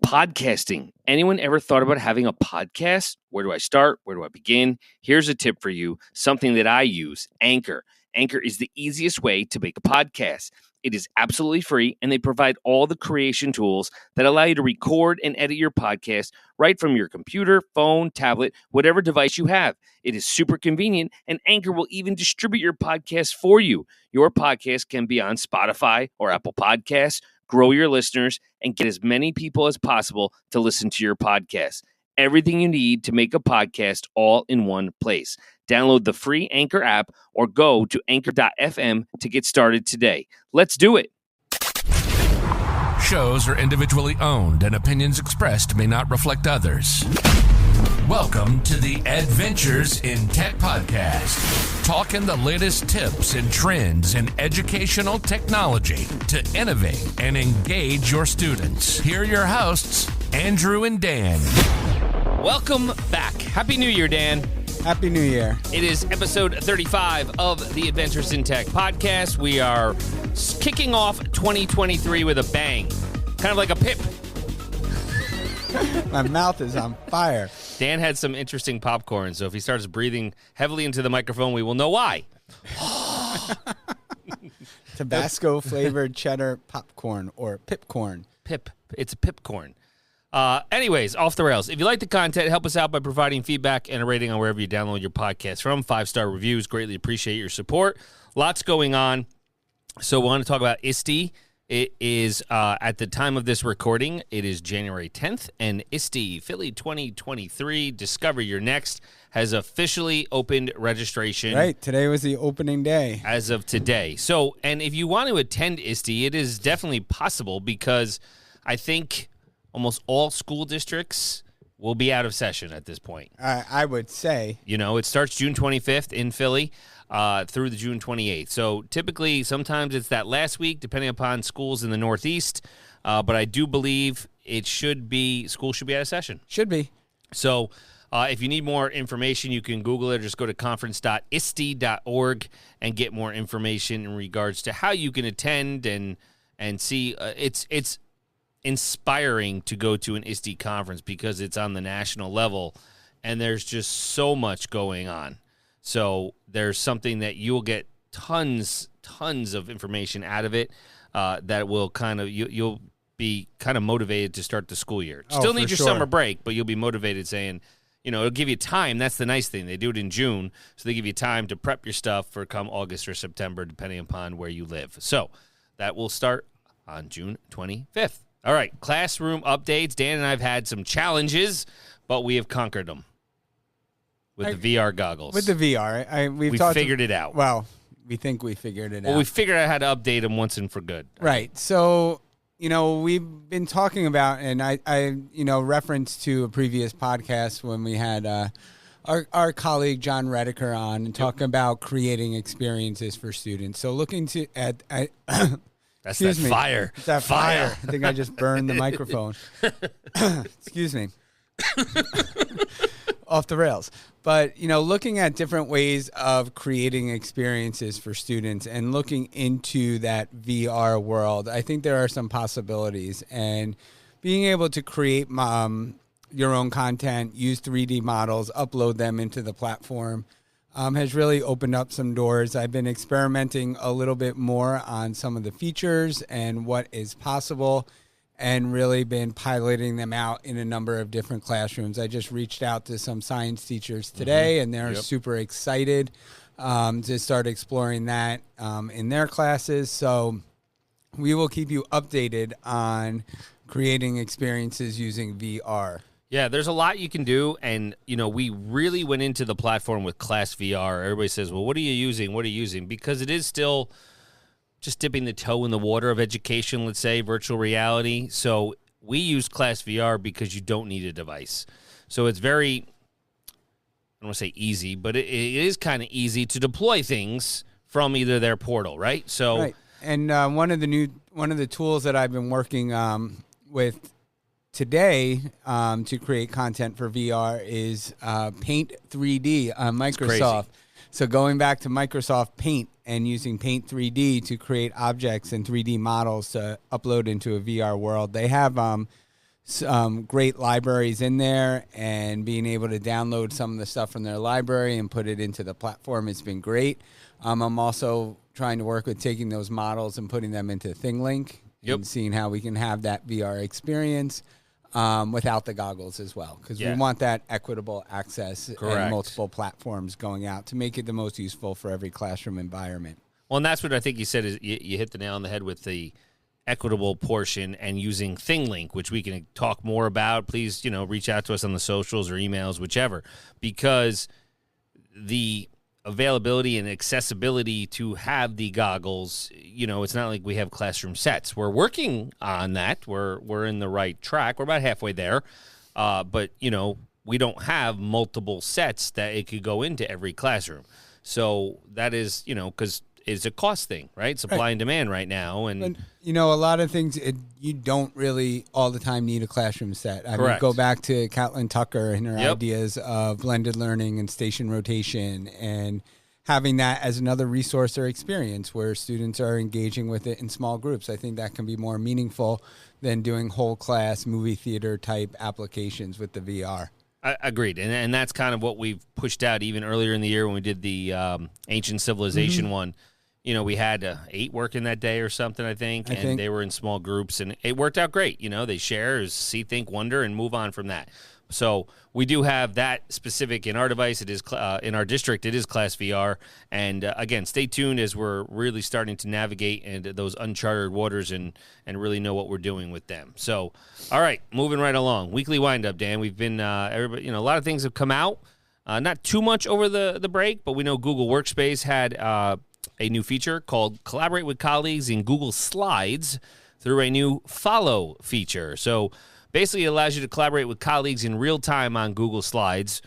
Podcasting. Anyone ever thought about having a podcast? Where do I start? Where do I begin? Here's a tip for you, something that I use, Anchor. Anchor is the easiest way to make a podcast. It is absolutely free, and they provide all the creation tools that allow you to record and edit your podcast right from your computer, phone, tablet, whatever device you have. It is super convenient, and Anchor will even distribute your podcast for you. Your podcast can be on Spotify or Apple Podcasts. Grow your listeners and get as many people as possible to listen to your podcast. Everything you need to make a podcast all in one place. Download the free Anchor app or go to anchor.fm to get started today. Let's do it. Shows are individually owned and opinions expressed may not reflect others. Welcome to the Edventures in Tech podcast, talking the latest tips and trends in educational technology to innovate and engage your students. Here are your hosts, Andrew and Dan. Welcome back. Happy New Year, Dan. Happy New Year. It is episode 35 of the Adventures in Tech podcast. We are kicking off 2023 with a bang, kind of like a pip. My mouth is on fire. Dan had some interesting popcorn, so if he starts breathing heavily into the microphone, we will know why. Tabasco-flavored cheddar popcorn or pipcorn. Pip. It's a pipcorn. Anyways, off the rails. If you like the content, help us out by providing feedback and a rating on wherever you download your podcast from. 5-star reviews. Greatly appreciate your support. Lots going on. So we want to talk about ISTE. It is, at the time of this recording, it is January 10th, and ISTE Philly 2023 Discover Your Next has officially opened registration. Right, today was the opening day. As of today. So, and if you want to attend ISTE, it is definitely possible because I think almost all school districts will be out of session at this point. I would say. You know, it starts June 25th in Philly. Through the June 28th. So typically, sometimes it's that last week, depending upon schools in the Northeast. But I do believe schools should be out of session. Should be. So if you need more information, you can Google it or just go to conference.iste.org and get more information in regards to how you can attend and see. It's inspiring to go to an ISTE conference because it's on the national level, and there's just so much going on. So there's something that you'll get tons of information out of it that will kind of you'll be kind of motivated to start the school year. Still need your summer break, but you'll be motivated saying, it'll give you time. That's the nice thing. They do it in June, so they give you time to prep your stuff for come August or September, depending upon where you live. So that will start on June 25th. All right, classroom updates. Dan and I have had some challenges, but we have conquered them. With the VR goggles. With the VR. We figured it out. Well, we think we figured it out. Well, we figured out how to update them once and for good. Right. So, we've been talking about, and I reference to a previous podcast when we had our colleague John Rediker on and talking about creating experiences for students. So looking at that's that fire. It's that fire. I think I just burned the microphone. Excuse me. Off the rails. But, looking at different ways of creating experiences for students and looking into that VR world, I think there are some possibilities. And being able to create your own content, use 3D models, upload them into the platform has really opened up some doors. I've been experimenting a little bit more on some of the features and what is possible, and really been piloting them out in a number of different classrooms. I just reached out to some science teachers today, and they're super excited to start exploring that in their classes. So we will keep you updated on creating experiences using VR. Yeah, there's a lot you can do, and, we really went into the platform with Class VR. Everybody says, well, what are you using? What are you using? Because it is still just dipping the toe in the water of education, let's say, virtual reality. So we use Class VR because you don't need a device. So it's very, I don't want to say easy, but it is kind of easy to deploy things from either their portal, right? So, right. And one of the tools that I've been working with today to create content for VR is Paint 3D on Microsoft. So going back to Microsoft Paint and using Paint 3D to create objects and 3D models to upload into a VR world. They have some great libraries in there, and being able to download some of the stuff from their library and put it into the platform has been great. I'm also trying to work with taking those models and putting them into ThingLink and seeing how we can have that VR experience without the goggles as well, because we want that equitable access and multiple platforms going out to make it the most useful for every classroom environment. Well, and that's what I think you said is you hit the nail on the head with the equitable portion and using ThingLink, which we can talk more about. Please, reach out to us on the socials or emails, whichever, because the availability and accessibility to have the goggles, it's not like we have classroom sets. We're working on that. We're in the right track. We're about halfway there. But, we don't have multiple sets that it could go into every classroom. So that is, because it's a cost thing, right? Supply and demand right now. And a lot of things, you don't really all the time need a classroom set. I mean, go back to Catlin Tucker and her ideas of blended learning and station rotation, and having that as another resource or experience where students are engaging with it in small groups. I think that can be more meaningful than doing whole class movie theater type applications with the VR. Agreed. And that's kind of what we've pushed out even earlier in the year when we did the Ancient Civilization one. We had 8 working that day or something, I think, and they were in small groups, and it worked out great. They share, see, think, wonder, and move on from that. So we do have that specific in our device. It is in our district. It is Class VR. And again, stay tuned as we're really starting to navigate into those uncharted waters and really know what we're doing with them. So, all right, moving right along. Weekly windup, Dan. We've been everybody. A lot of things have come out. Not too much over the break, but we know Google Workspace had a new feature called Collaborate with Colleagues in Google Slides through a new Follow feature. So basically, it allows you to collaborate with colleagues in real time on Google Slides.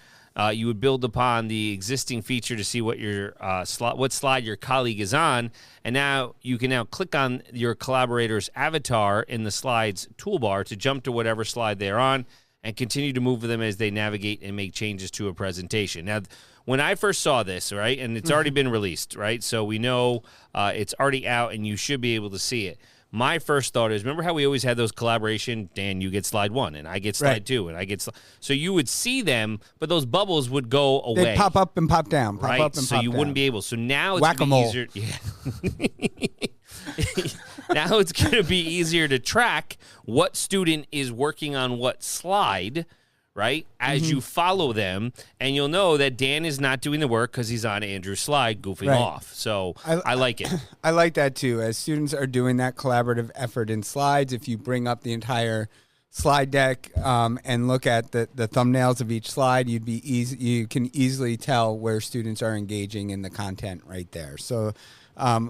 You would build upon the existing feature to see what your what slide your colleague is on, and now you can click on your collaborator's avatar in the Slides toolbar to jump to whatever slide they're on and continue to move them as they navigate and make changes to a presentation. Now, when I first saw this, right, and it's already been released, right, so we know it's already out and you should be able to see it. My first thought is, remember how we always had those collaboration? Dan, you get slide 1, and I get slide 2, and I get so you would see them, but those bubbles would go away. They'd pop up and pop down, pop up and so pop you down. Wouldn't be able. So now it's Whack-a-mole. Easier. Yeah. Now it's going to be easier to track what student is working on what slide, right, as you follow them, and you'll know that Dan is not doing the work because he's on Andrew's slide goofing off. So I like it. I like that, too. As students are doing that collaborative effort in slides, if you bring up the entire slide deck and look at the thumbnails of each slide, you can easily tell where students are engaging in the content right there. So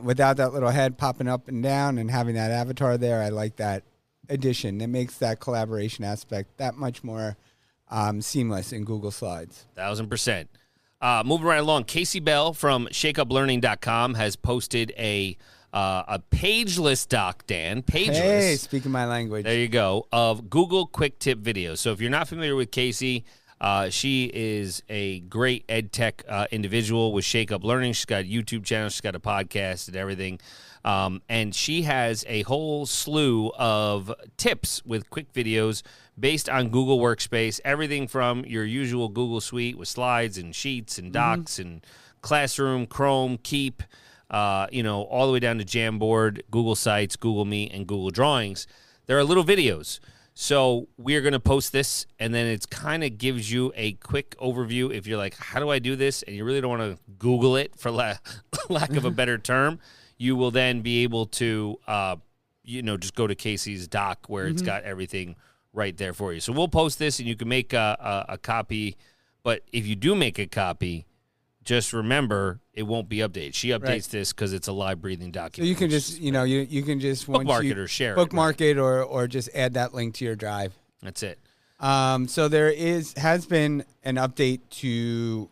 without that little head popping up and down and having that avatar there, I like that addition. It makes that collaboration aspect that much more seamless in Google Slides. 1,000%. Moving right along, Casey Bell from shakeuplearning.com has posted a pageless doc, Dan. Pageless. Hey, speaking my language. There you go, of Google Quick Tip videos. So if you're not familiar with Casey, she is a great ed tech individual with Shake Up Learning. She's got a YouTube channel. She's got a podcast and everything. And she has a whole slew of tips with quick videos based on Google Workspace, everything from your usual Google Suite with slides and sheets and docs and Classroom, Chrome, Keep, all the way down to Jamboard, Google Sites, Google Meet, and Google Drawings. There are little videos. So we're going to post this, and then it kind of gives you a quick overview. If you're like, how do I do this? And you really don't want to Google it, for lack of a better term, you will then be able to, just go to Casey's doc where it's got everything right there for you. So we'll post this, and you can make a copy. But if you do make a copy, just remember it won't be updated. She updates this because it's a live breathing document. So you can just, you can just bookmark it or share bookmark it or just add that link to your drive. That's it. So there has been an update to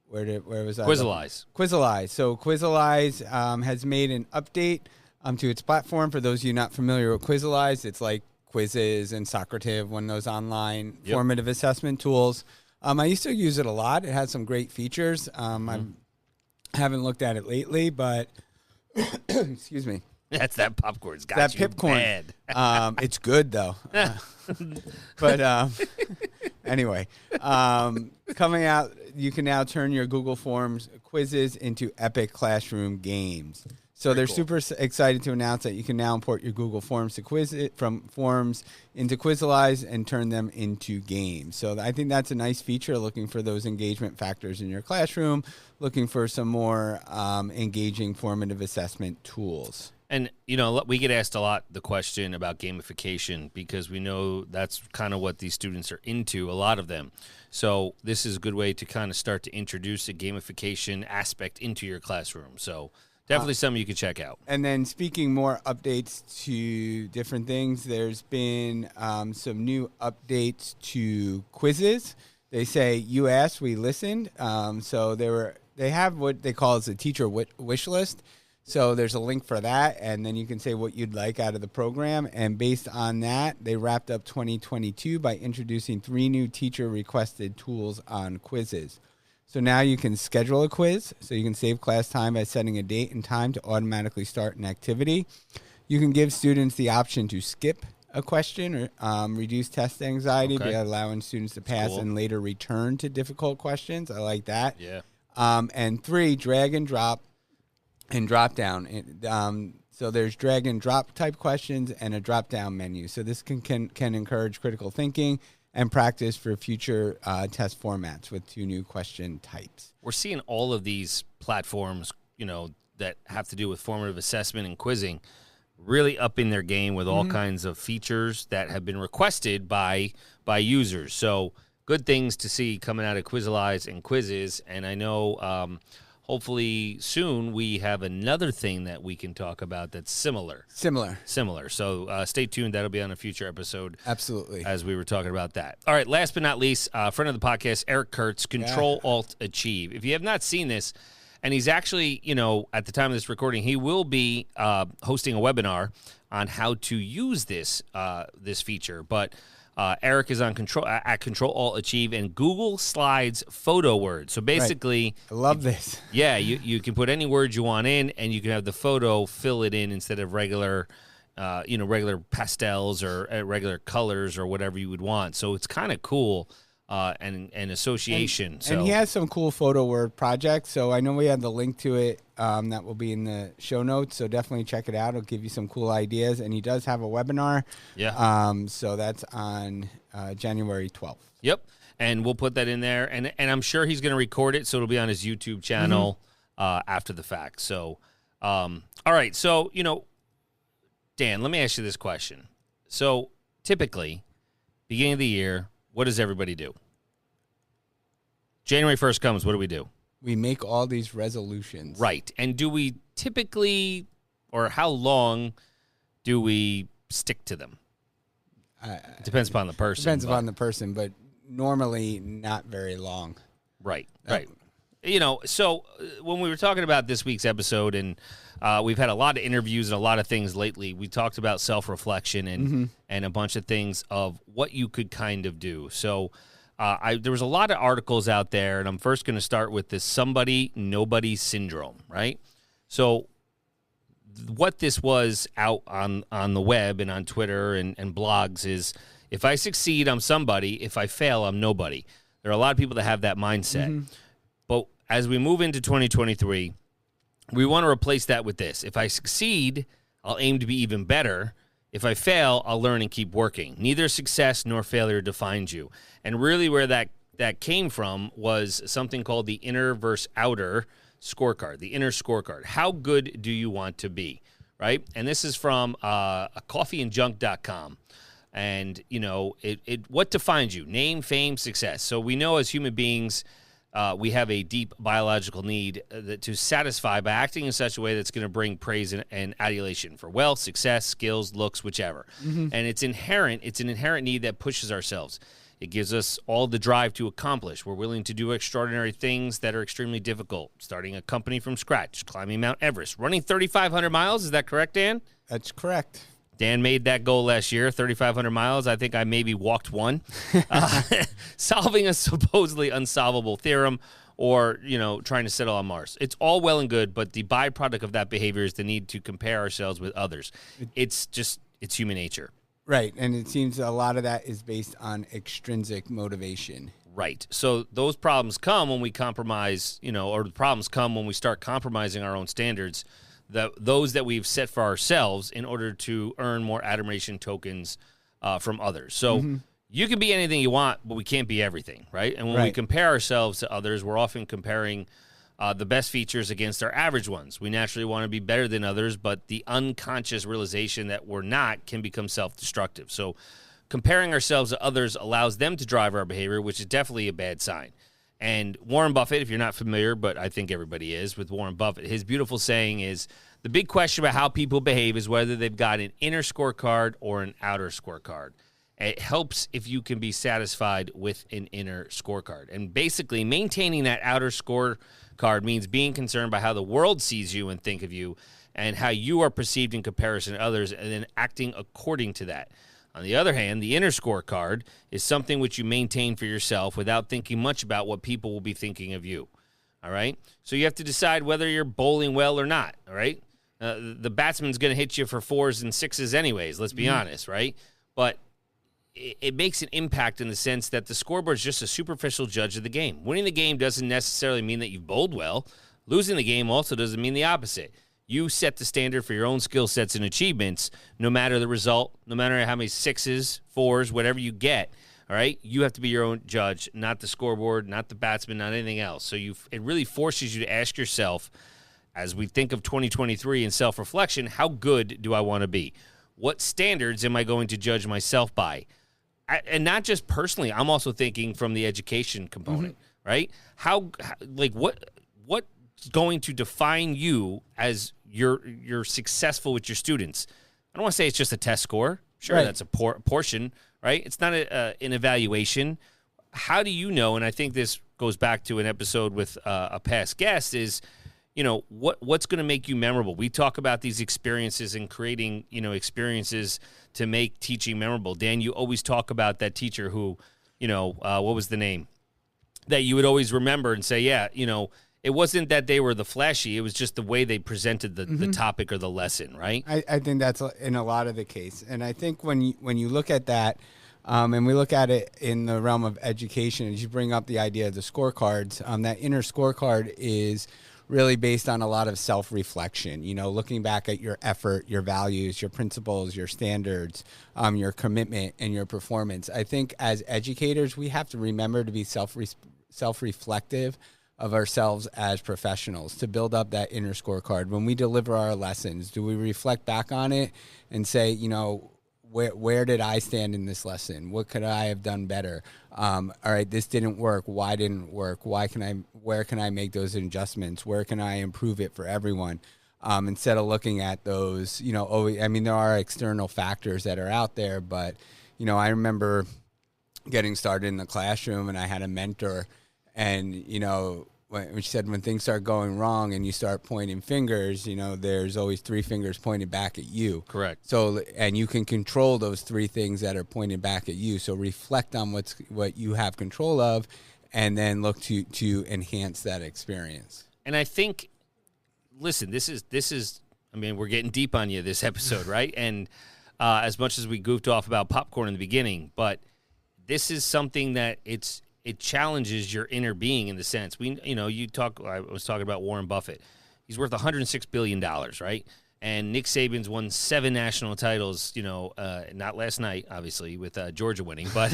where was that? Quizalize. So Quizalize has made an update to its platform. For those of you not familiar with Quizalize, it's like Quizzes and Socrative, one of those online formative assessment tools. I used to use it a lot. It has some great features. I haven't looked at it lately, but excuse me. That's that popcorn's got that you pipcorn. bad. It's good though. But anyway, coming out, you can now turn your Google Forms quizzes into epic classroom games. So they're super excited to announce that you can now import your Google Forms to from Forms into Quizalize and turn them into games. So I think that's a nice feature, looking for those engagement factors in your classroom, looking for some more engaging formative assessment tools. And, you know, we get asked a lot the question about gamification because we know that's kind of what these students are into, a lot of them. So this is a good way to kind of start to introduce a gamification aspect into your classroom. So definitely something you can check out. And then speaking more updates to different things, there's been some new updates to quizzes. They say, you asked, we listened. So they have what they call as a teacher wish list. So there's a link for that, and then you can say what you'd like out of the program. And based on that, they wrapped up 2022 by introducing 3 new teacher-requested tools on quizzes. So now you can schedule a quiz, so you can save class time by setting a date and time to automatically start an activity. You can give students the option to skip a question or reduce test anxiety by allowing students to pass and later return to difficult questions. I like that. Yeah. And 3, drag and drop and drop down. So there's drag and drop type questions and a drop down menu. So this can encourage critical thinking and practice for future test formats with 2 new question types. We're seeing all of these platforms, you know, that have to do with formative assessment and quizzing really upping their game with all kinds of features that have been requested by users. So good things to see coming out of Quizalize and quizzes. And I know hopefully soon we have another thing that we can talk about that's similar. So stay tuned. That'll be on a future episode. Absolutely. As we were talking about that. All right, last but not least, friend of the podcast, Eric Kurtz, Control-Alt-Achieve. If you have not seen this, and he's actually, you know, at the time of this recording, he will be hosting a webinar on how to use this feature. But Eric is on Control-Alt-Achieve and Google Slides photo words. So basically, I love this. Yeah, you can put any words you want in, and you can have the photo fill it in instead of regular pastels or regular colors or whatever you would want. So it's kind of cool. And association. And he has some cool photo word projects. So I know we have the link to it that will be in the show notes. So definitely check it out. It'll give you some cool ideas. And he does have a webinar. Yeah. So that's on January 12th. Yep. And we'll put that in there. And I'm sure he's going to record it, so it'll be on his YouTube channel after the fact. So, all right. So, you know, Dan, let me ask you this question. So typically, beginning of the year, what does everybody do? January 1st comes, what do we do? We make all these resolutions. Right. And do we typically, or how long do we stick to them? It depends upon the person. Depends upon the person, but normally not very long. Right, right. You know, so when we were talking about this week's episode, and we've had a lot of interviews and a lot of things lately, we talked about self-reflection and a bunch of things of what you could kind of do. So there was a lot of articles out there, and I'm first going to start with this somebody, nobody syndrome, right? So what this was out on the web and on Twitter and blogs is, if I succeed, I'm somebody. If I fail, I'm nobody. There are a lot of people that have that mindset. But as we move into 2023, we want to replace that with this. If I succeed, I'll aim to be even better. If I fail, I'll learn and keep working. Neither success nor failure defines you. And really where that came from was something called the inner versus outer scorecard, the inner scorecard. How good do you want to be, right? And this is from coffeeandjunk.com. And, you know, what defines you? Name, fame, success. So we know as human beings, we have a deep biological need to satisfy by acting in such a way that's going to bring praise and adulation for wealth, success, skills, looks, whichever. And it's an inherent need that pushes ourselves. It gives us all the drive to accomplish. We're willing to do extraordinary things that are extremely difficult. Starting a company from scratch, climbing Mount Everest, running 3,500 miles. Is that correct, Dan? That's correct. Dan made that goal last year, 3,500 miles. I think I maybe walked one. Solving a supposedly unsolvable theorem, or, trying to settle on Mars. It's all well and good, but the byproduct of that behavior is the need to compare ourselves with others. It's human nature. Right, and it seems a lot of that is based on extrinsic motivation. Right. So those problems come when we compromise, or the problems come when we start compromising our own standards, those that we've set for ourselves in order to earn more adoration tokens from others. So you can be anything you want, but we can't be everything, right? And when we compare ourselves to others, we're often comparing the best features against our average ones. We naturally want to be better than others, but the unconscious realization that we're not can become self-destructive. So comparing ourselves to others allows them to drive our behavior, which is definitely a bad sign. And Warren Buffett, if you're not familiar, but I think everybody is with Warren Buffett, his beautiful saying is, the big question about how people behave is whether they've got an inner scorecard or an outer scorecard. It helps if you can be satisfied with an inner scorecard. And basically, maintaining that outer scorecard means being concerned by how the world sees you and think of you and how you are perceived in comparison to others, and then acting according to that. On the other hand, the inner scorecard is something which you maintain for yourself without thinking much about what people will be thinking of you. All right? So you have to decide whether you're bowling well or not. All right? The batsman's going to hit you for 4s and 6s anyways, let's be honest, right? But it makes an impact in the sense that the scoreboard is just a superficial judge of the game. Winning the game doesn't necessarily mean that you've bowled well. Losing the game also doesn't mean the opposite. You set the standard for your own skill sets and achievements, no matter the result, no matter how many 6s, 4s, whatever you get, all right? You have to be your own judge, not the scoreboard, not the batsman, not anything else. So it really forces you to ask yourself, as we think of 2023 and self-reflection, how good do I want to be? What standards am I going to judge myself by? And not just personally, I'm also thinking from the education component, right? What's going to define you as you're successful with your students? I don't want to say it's just a test score. Sure, that's a portion, right? It's not an evaluation. How do you know? And I think this goes back to an episode with a past guest is, what's going to make you memorable? We talk about these experiences and creating, experiences to make teaching memorable. Dan, you always talk about that teacher who, what was the name? That you would always remember and say, it wasn't that they were the flashy. It was just the way they presented the topic or the lesson, right? I think that's in a lot of the case. And I think when you look at that, and we look at it in the realm of education, as you bring up the idea of the scorecards, that inner scorecard is really based on a lot of self-reflection, looking back at your effort, your values, your principles, your standards, your commitment, and your performance. I think as educators, we have to remember to be self-reflective of ourselves as professionals to build up that inner scorecard. When we deliver our lessons, do we reflect back on it and say, where did I stand in this lesson? What could I have done better? All right, this didn't work. Why didn't it work? Where can I make those adjustments? Where can I improve it for everyone? Instead of looking at those, there are external factors that are out there, but, I remember getting started in the classroom and I had a mentor and, when she said when things start going wrong and you start pointing fingers, there's always 3 fingers pointed back at you. Correct. So, and you can control those 3 things that are pointed back at you. So reflect on what you have control of and then look to enhance that experience. And I think, listen, this is, we're getting deep on you this episode, right? And as much as we goofed off about popcorn in the beginning, but this is something that it challenges your inner being in the sense I was talking about Warren Buffett. He's worth $106 billion, right? And Nick Saban's won 7 national titles, not last night, obviously, with Georgia winning, but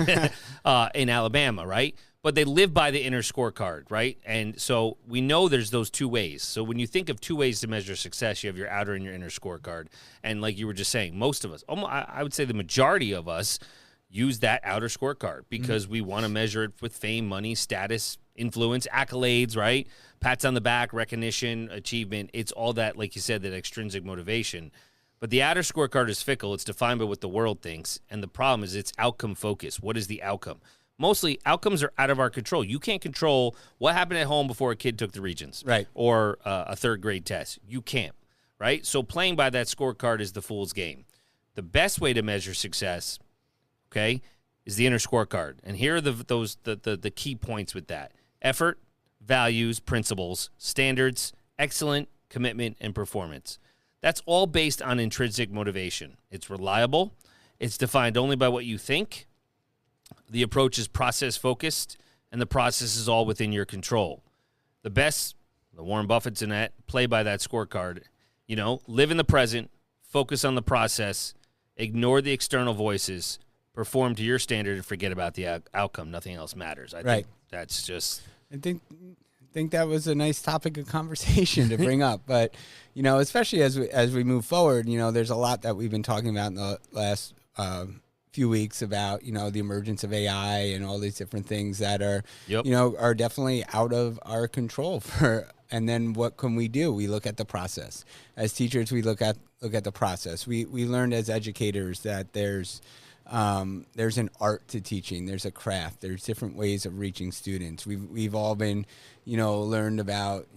in Alabama, right? But they live by the inner scorecard, right? And so we know there's those 2 ways. So when you think of 2 ways to measure success, you have your outer and your inner scorecard. And like you were just saying, most of us, I would say the majority of us, use that outer scorecard because we want to measure it with fame, money, status, influence, accolades, right? Pats on the back, recognition, achievement. It's all that, like you said, that extrinsic motivation. But the outer scorecard is fickle. It's defined by what the world thinks. And the problem is it's outcome focused. What is the outcome? Mostly, outcomes are out of our control. You can't control what happened at home before a kid took the Regents. Right. Or a 3rd grade test. You can't, right? So playing by that scorecard is the fool's game. The best way to measure success, okay, is the inner scorecard. And here are the key points with that. Effort, values, principles, standards, excellent, commitment, and performance. That's all based on intrinsic motivation. It's reliable. It's defined only by what you think. The approach is process-focused, and the process is all within your control. The best, the Warren Buffett's in that, play by that scorecard. Live in the present, focus on the process, ignore the external voices, perform to your standard, and forget about the outcome. Nothing else matters. I think that's just... I think that was a nice topic of conversation to bring up. But, especially as we move forward, there's a lot that we've been talking about in the last few weeks about, the emergence of AI and all these different things that are, are definitely out of our control and then what can we do? We look at the process. As teachers, we look at the process. We learned as educators that there's an art to teaching. There's a craft. There's different ways of reaching students. We've all been, learned about,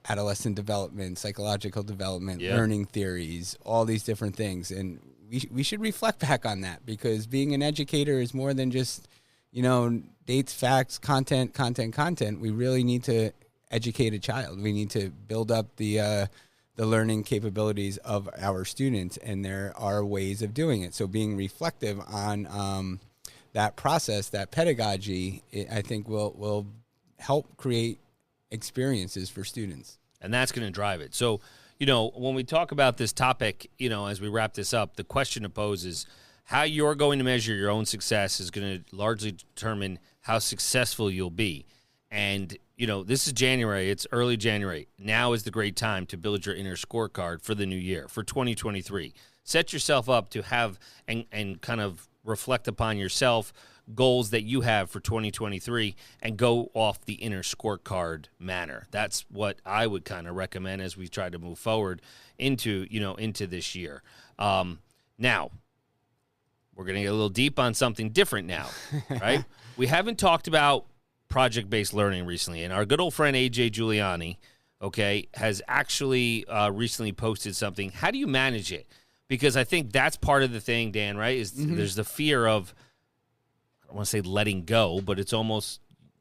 adolescent development, psychological development, learning theories, all these different things. And we should reflect back on that, because being an educator is more than just, dates, facts, content. We really need to educate a child. We need to build up the learning capabilities of our students, and there are ways of doing it. So being reflective on that process, that pedagogy, I think will help create experiences for students. And that's going to drive it. So, when we talk about this topic, as we wrap this up, the question to pose is how you're going to measure your own success is going to largely determine how successful you'll be. And, this is January. It's early January. Now is the great time to build your inner scorecard for the new year, for 2023. Set yourself up to have and kind of reflect upon yourself, goals that you have for 2023, and go off the inner scorecard manner. That's what I would kind of recommend as we try to move forward into this year. Now, we're going to get a little deep on something different now, right? We haven't talked about project-based learning recently, and our good old friend AJ Giuliani, has actually recently posted something. How do you manage it? Because I think that's part of the thing, Dan, right? There's the fear of, I don't want to say letting go, but it's almost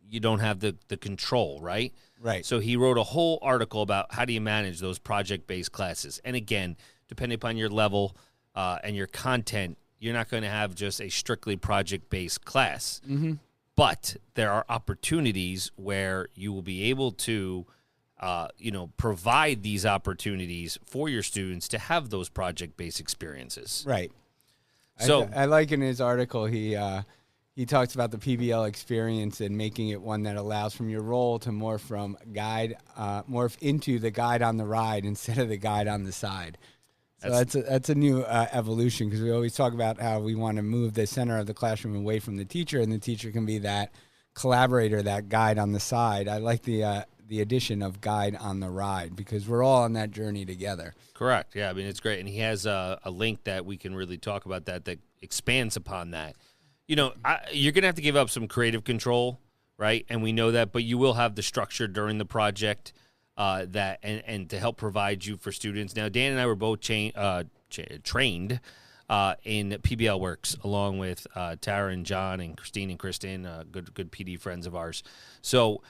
you don't have the control, right? Right. So he wrote a whole article about how do you manage those project-based classes. And again, depending upon your level and your content, you're not going to have just a strictly project-based class. Mm-hmm. But there are opportunities where you will be able to, provide these opportunities for your students to have those project-based experiences. Right. So I like in his article, he talks about the PBL experience and making it one that allows from your role to morph into the guide on the ride instead of the guide on the side. So that's a new evolution, because we always talk about how we want to move the center of the classroom away from the teacher, and the teacher can be that collaborator, that guide on the side. I like the addition of guide on the ride, because we're all on that journey together. Correct. Yeah, I mean, it's great. And he has a link that we can really talk about that expands upon that. You're going to have to give up some creative control, right? And we know that, but you will have the structure during the project that and to help provide you for students. Now, Dan and I were both trained in PBL Works, along with Tara and John and Christine and Kristen, good PD friends of ours. So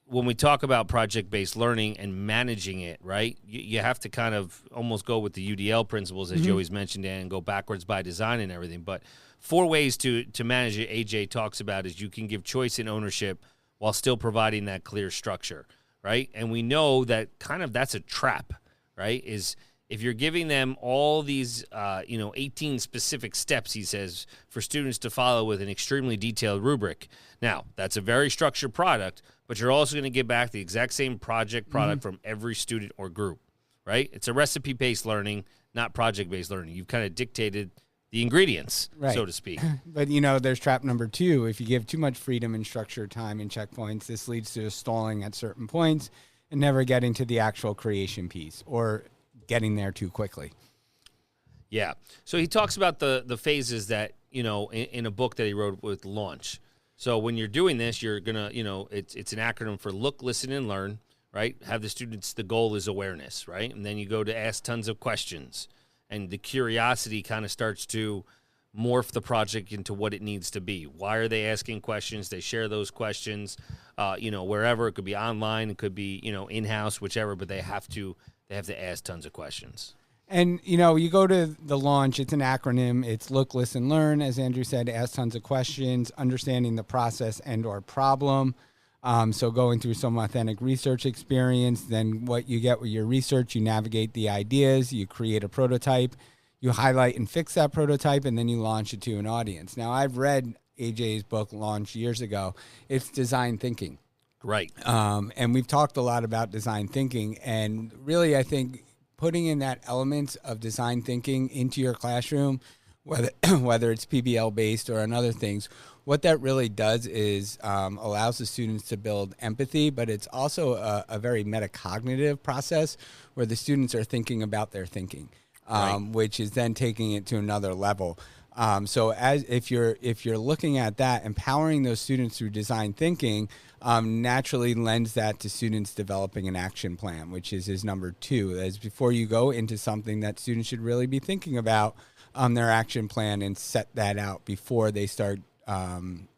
when we talk about project-based learning and managing it, right, you have to kind of almost go with the UDL principles, as you always mentioned, Dan, and go backwards by design and everything. But 4 ways to manage it, AJ talks about, is you can give choice and ownership while still providing that clear structure. Right. And we know that that's a trap, right? Is if you're giving them all these, 18 specific steps, he says, for students to follow with an extremely detailed rubric. Now, that's a very structured product, but you're also going to get back the exact same product from every student or group, right? It's a recipe-based learning, not project-based learning. You've kind of dictated the ingredients, so to speak. But, there's trap number 2. If you give too much freedom and structure, time, and checkpoints, this leads to stalling at certain points and never getting to the actual creation piece, or getting there too quickly. Yeah. So he talks about the phases that, in a book that he wrote with Launch. So when you're doing this, you're going to, it's an acronym for look, listen, and learn, right? Have the students, the goal is awareness, right? And then you go to ask tons of questions. And the curiosity kind of starts to morph the project into what it needs to be. Why are they asking questions? They share those questions, wherever. It could be online, it could be, in-house, whichever, but they have to ask tons of questions. And, you go to the launch, it's an acronym. It's look, listen, learn. As Andrew said, ask tons of questions, understanding the process and or problem. So going through some authentic research experience, then what you get with your research, you navigate the ideas, you create a prototype, you highlight and fix that prototype, and then you launch it to an audience. Now, I've read AJ's book, Launch, years ago. It's design thinking. Right. And we've talked a lot about design thinking. And really, I think putting in that element of design thinking into your classroom, whether it's PBL-based or on other things, what that really does is allows the students to build empathy, but it's also a very metacognitive process where the students are thinking about their thinking. Right. Which is then taking it to another level. So if you're looking at that, empowering those students through design thinking naturally lends that to students developing an action plan, which is number 2. As before you go into something that students should really be thinking about their action plan and set that out before they start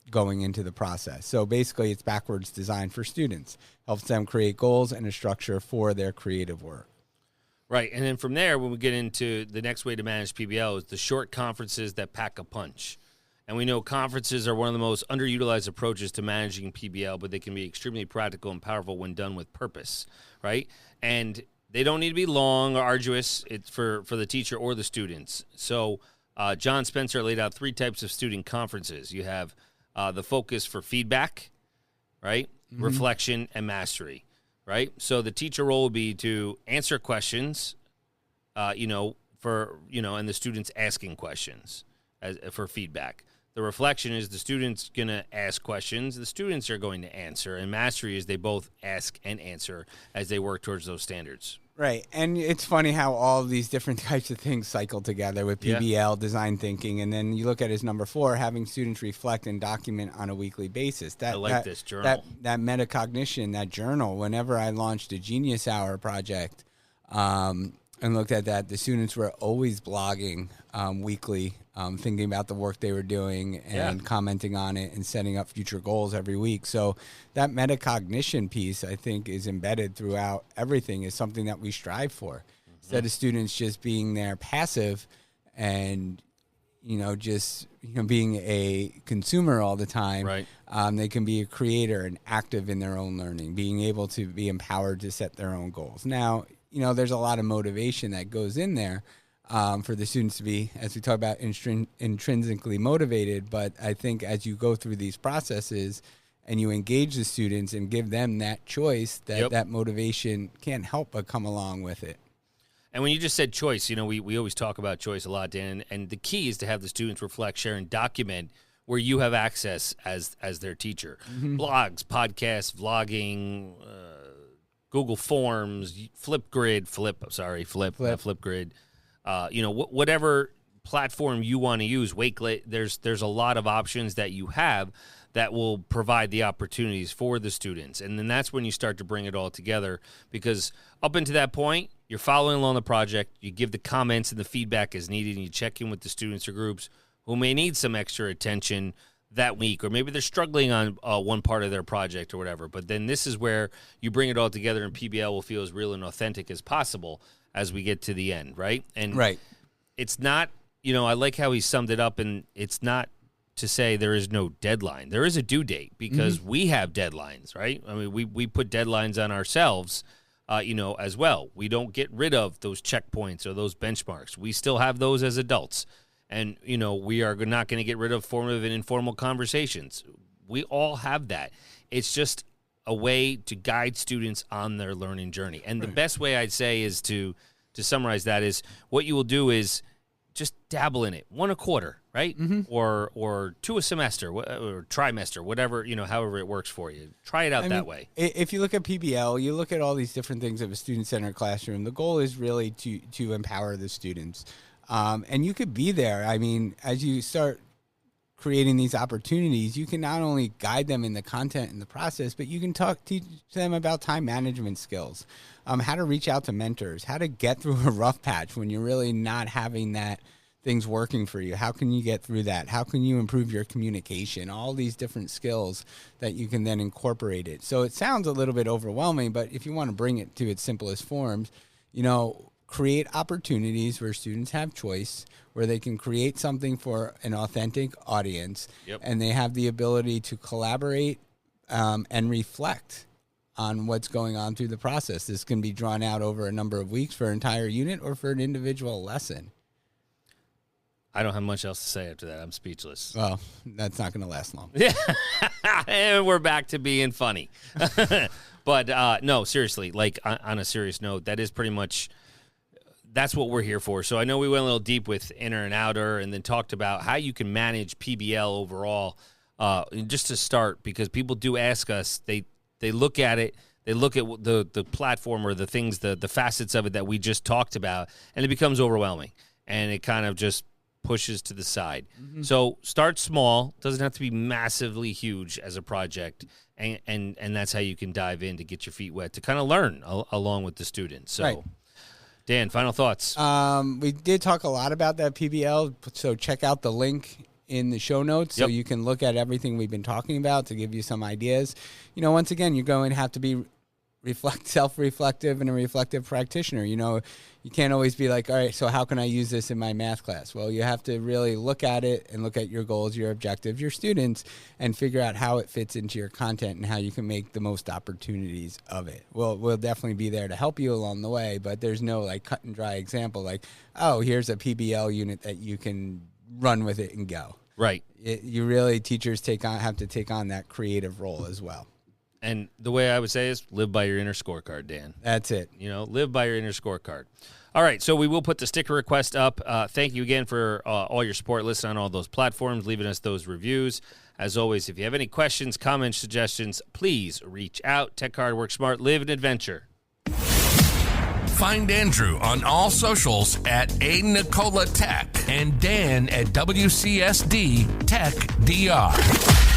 going into the process. So basically it's backwards design for students, helps them create goals and a structure for their creative work. Right, and then from there, when we get into the next way to manage PBL is the short conferences that pack a punch. And we know conferences are one of the most underutilized approaches to managing PBL, but they can be extremely practical and powerful when done with purpose, right? And they don't need to be long or arduous. It's for the teacher or the students. So John Spencer laid out 3 types of student conferences. You have the focus for feedback, right? Mm-hmm. Reflection and mastery. Right, so the teacher role would be to answer questions, and the students asking questions for feedback. The reflection is the students going to ask questions, the students are going to answer, and mastery is they both ask and answer as they work towards those standards. Right, and it's funny how all of these different types of things cycle together with PBL, design thinking, and then you look at his number 4, having students reflect and document on a weekly basis. I like this journal. That metacognition, that journal, whenever I launched a Genius Hour project and looked at that, the students were always blogging weekly, thinking about the work they were doing and commenting on it and setting up future goals every week. So that metacognition piece, I think, is embedded throughout everything, is something that we strive for. Mm-hmm. Instead of students just being there passive and, being a consumer all the time, right. They can be a creator and active in their own learning, being able to be empowered to set their own goals. Now, there's a lot of motivation that goes in there for the students to be, as we talk about, intrinsically motivated. But I think as you go through these processes and you engage the students and give them that choice, that motivation can't help but come along with it. And when you just said choice, we always talk about choice a lot, Dan. And the key is to have the students reflect, share, and document where you have access as their teacher. Mm-hmm. Blogs, podcasts, vlogging, Google Forms, Flipgrid, whatever platform you want to use, Wakelet, there's a lot of options that you have that will provide the opportunities for the students. And then that's when you start to bring it all together, because up until that point, you're following along the project, you give the comments and the feedback as needed, and you check in with the students or groups who may need some extra attention that week, or maybe they're struggling on one part of their project or whatever. But then this is where you bring it all together, and PBL will feel as real and authentic as possible as we get to the end, right? And it's not, I like how he summed it up, and it's not to say there is no deadline. There is a due date, because we have deadlines, right? I mean, we put deadlines on ourselves, as well. We don't get rid of those checkpoints or those benchmarks. We still have those as adults. And, we are not going to get rid of formative and informal conversations. We all have that. It's just a way to guide students on their learning journey. And the best way I'd say is to summarize that is what you will do is just dabble in it, 1 a quarter, right? Mm-hmm. Or 2 a semester or trimester, whatever, however it works for you. Try it out that way. If you look at PBL, you look at all these different things of a student-centered classroom. The goal is really to empower the students. And you could be there. I mean, as you start creating these opportunities, you can not only guide them in the content and the process, but you can teach them about time management skills, how to reach out to mentors, how to get through a rough patch when you're really not having that things working for you? How can you get through that? How can you improve your communication? All these different skills that you can then incorporate it. So it sounds a little bit overwhelming, but if you want to bring it to its simplest forms, create opportunities where students have choice, where they can create something for an authentic audience, and they have the ability to collaborate and reflect on what's going on through the process. This can be drawn out over a number of weeks for an entire unit or for an individual lesson. I don't have much else to say after that. I'm speechless. Well, that's not going to last long. Yeah, and we're back to being funny. But no, seriously, like on a serious note, that is pretty much, that's what we're here for. So I know we went a little deep with inner and outer and then talked about how you can manage PBL overall, just to start, because people do ask us, they look at it, they look at the platform or the things, the facets of it that we just talked about, and it becomes overwhelming, and it kind of just pushes to the side. Mm-hmm. So start small. Doesn't have to be massively huge as a project, and that's how you can dive in to get your feet wet, to kind of learn along with the students. So, right. Dan, final thoughts. We did talk a lot about that PBL, so check out the link in the show notes so you can look at everything we've been talking about to give you some ideas. Once again, you're going to have to be self-reflective and a reflective practitioner. You can't always be like, all right, so how can I use this in my math class? Well, you have to really look at it and look at your goals, your objectives, your students, and figure out how it fits into your content and how you can make the most opportunities of it. We'll definitely be there to help you along the way, but there's no like cut and dry example like, oh, here's a PBL unit that you can run with it and go. Right. Teachers have to take on that creative role as well. And the way I would say is live by your inner scorecard, Dan. That's it. Live by your inner scorecard. All right, so we will put the sticker request up. Thank you again for all your support. Listen on all those platforms, leaving us those reviews. As always, if you have any questions, comments, suggestions, please reach out. Tech hard, work smart, live an adventure. Find Andrew on all socials at @ANicola Tech and Dan at WCSD Tech DR.